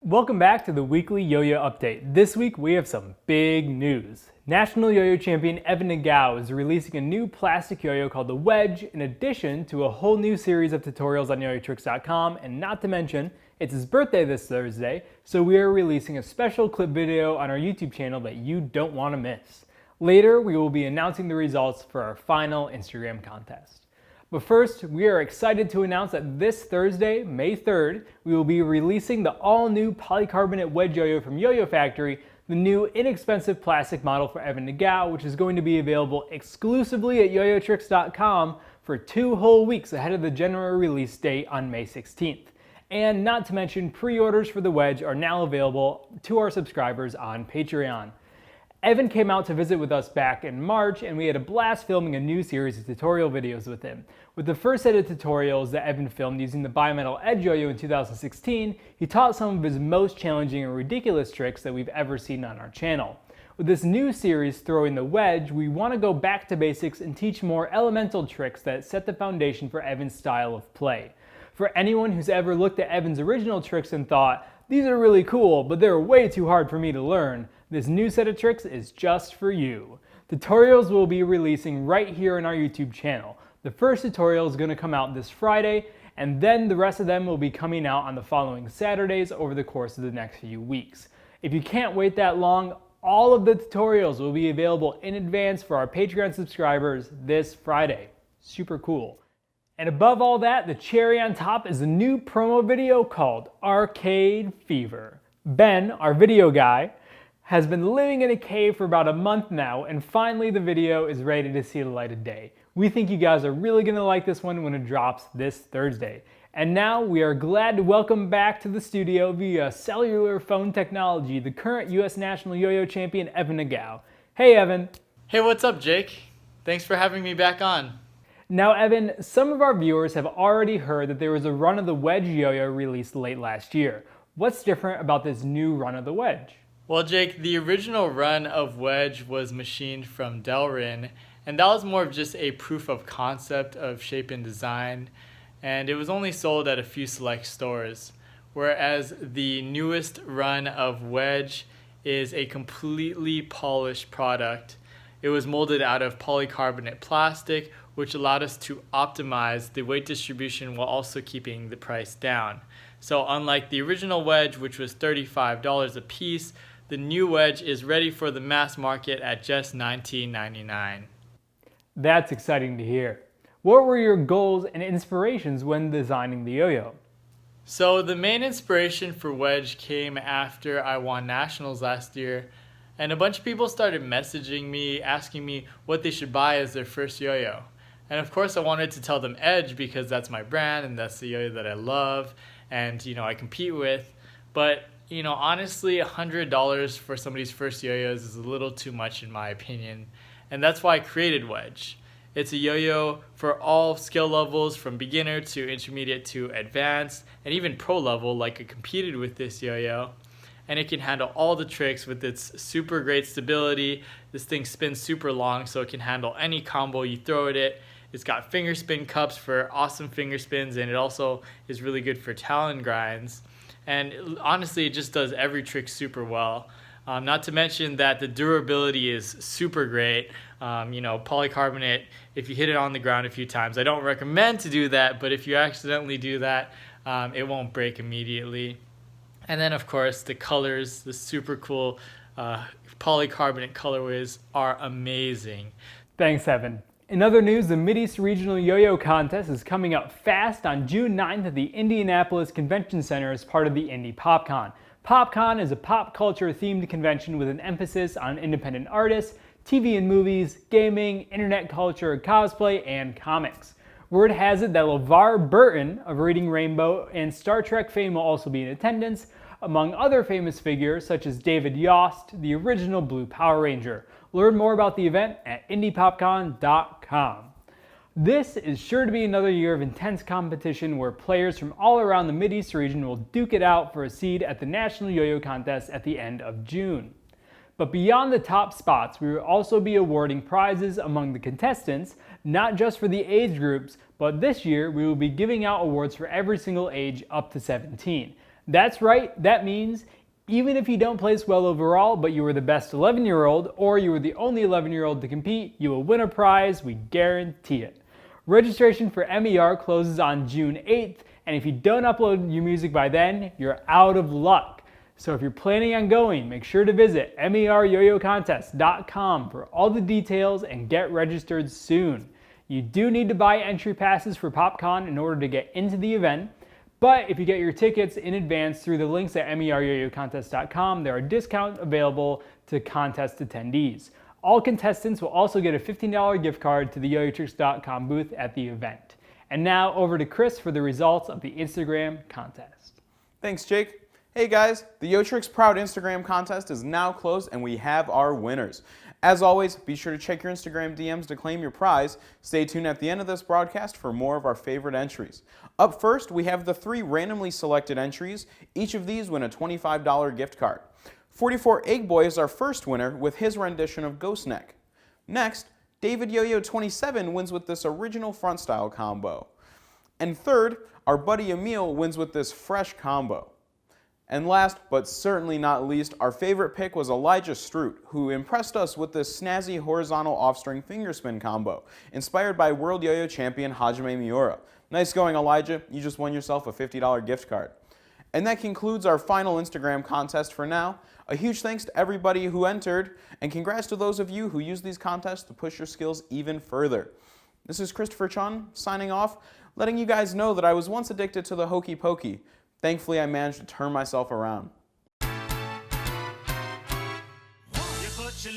Welcome back to the weekly yo-yo update. This week we have some big news. National yo-yo champion Evan Nagao is releasing a new plastic yo-yo called the Wedge, in addition to a whole new series of tutorials on yoyotricks.com, and not to mention, it's his birthday this Thursday, so we are releasing a special clip video on our YouTube channel that you don't want to miss. Later, we will be announcing the results for our final Instagram contest. But first, we are excited to announce that this Thursday, May 3rd, we will be releasing the all-new polycarbonate Wedge Yoyo from Yo-Yo Factory, the new inexpensive plastic model for Evan Nagao, which is going to be available exclusively at yoyotricks.com for 2 whole weeks ahead of the general release date on May 16th. And not to mention, pre-orders for the Wedge are now available to our subscribers on Patreon. Evan came out to visit with us back in March, and we had a blast filming a new series of tutorial videos with him. With the first set of tutorials that Evan filmed using the bimetal Edge Yo-Yo in 2016, he taught some of his most challenging and ridiculous tricks that we've ever seen on our channel. With this new series, Throwing the Wedge, we want to go back to basics and teach more elemental tricks that set the foundation for Evan's style of play. For anyone who's ever looked at Evan's original tricks and thought, "These are really cool, but they're way too hard for me to learn," this new set of tricks is just for you. Tutorials will be releasing right here on our YouTube channel. The first tutorial is going to come out this Friday, and then the rest of them will be coming out on the following Saturdays over the course of the next few weeks. If you can't wait that long, all of the tutorials will be available in advance for our Patreon subscribers this Friday. Super cool. And above all that, the cherry on top is a new promo video called Arcade Fever. Ben, our video guy, has been living in a cave for about a month now, and finally the video is ready to see the light of day. We think you guys are really going to like this one when it drops this Thursday. And now we are glad to welcome back to the studio via cellular phone technology the current US National Yo-Yo Champion Evan Nagao. Hey Evan. Hey, what's up Jake? Thanks for having me back on. Now Evan, some of our viewers have already heard that there was a run of the Wedge Yo-Yo released late last year. What's different about this new run of the Wedge? Well, Jake, the original run of Wedge was machined from Delrin, and that was more of just a proof of concept of shape and design, and it was only sold at a few select stores, whereas the newest run of Wedge is a completely polished product. It was molded out of polycarbonate plastic, which allowed us to optimize the weight distribution while also keeping the price down. So unlike the original Wedge, which was $35 a piece, the new Wedge is ready for the mass market at just $19.99. That's exciting to hear. What were your goals and inspirations when designing the yo-yo? So the main inspiration for Wedge came after I won nationals last year, and a bunch of people started messaging me, asking me what they should buy as their first yo-yo. And of course I wanted to tell them Edge because that's my brand and that's the yo-yo that I love and I compete with. But honestly, $100 for somebody's first yo-yos is a little too much in my opinion. And that's why I created Wedge. It's a yo-yo for all skill levels, from beginner to intermediate to advanced, and even pro level, like I competed with this yo-yo. And it can handle all the tricks with its super great stability. This thing spins super long, so it can handle any combo you throw at it. It's got finger spin cups for awesome finger spins, and it also is really good for talon grinds. And honestly, it just does every trick super well. Not to mention that the durability is super great. Polycarbonate, if you hit it on the ground a few times, I don't recommend to do that, but if you accidentally do that, it won't break immediately. And then of course the colors, the super cool polycarbonate colorways are amazing. Thanks Evan. In other news, the Mideast Regional Yo-Yo Contest is coming up fast on June 9th at the Indianapolis Convention Center as part of the Indy PopCon. PopCon is a pop culture themed convention with an emphasis on independent artists, TV and movies, gaming, internet culture, cosplay, and comics. Word has it that LeVar Burton of Reading Rainbow and Star Trek fame will also be in attendance, among other famous figures such as David Yost, the original Blue Power Ranger. Learn more about the event at indypopcon.com. This is sure to be another year of intense competition where players from all around the Mideast region will duke it out for a seed at the National Yo-Yo Contest at the end of June. But beyond the top spots, we will also be awarding prizes among the contestants, not just for the age groups, but this year we will be giving out awards for every single age up to 17. That's right, that means even if you don't place well overall, but you were the best 11-year-old, or you were the only 11-year-old to compete, you will win a prize, we guarantee it. Registration for MER closes on June 8th, and if you don't upload your music by then, you're out of luck. So if you're planning on going, make sure to visit meryoyocontest.com for all the details and get registered soon. You do need to buy entry passes for PopCon in order to get into the event, but if you get your tickets in advance through the links at meryoyocontest.com, there are discounts available to contest attendees. All contestants will also get a $15 gift card to the yoyotricks.com booth at the event. And now over to Chris for the results of the Instagram contest. Thanks, Jake. Hey guys, the YoTricks Proud Instagram contest is now closed and we have our winners. As always, be sure to check your Instagram DMs to claim your prize. Stay tuned at the end of this broadcast for more of our favorite entries. Up first, we have the 3 randomly selected entries. Each of these win a $25 gift card. 44 Egg Boy is our first winner with his rendition of Ghost Neck. Next, David Yo-Yo 27 wins with this original front style combo. And third, our buddy Emil wins with this fresh combo. And last, but certainly not least, our favorite pick was Elijah Stroot, who impressed us with this snazzy horizontal off-string fingerspin combo, inspired by World Yo-Yo champion Hajime Miura. Nice going, Elijah. You just won yourself a $50 gift card. And that concludes our final Instagram contest for now. A huge thanks to everybody who entered, and congrats to those of you who use these contests to push your skills even further. This is Christopher Chun signing off, letting you guys know that I was once addicted to the hokey pokey. Thankfully, I managed to turn myself around. You put your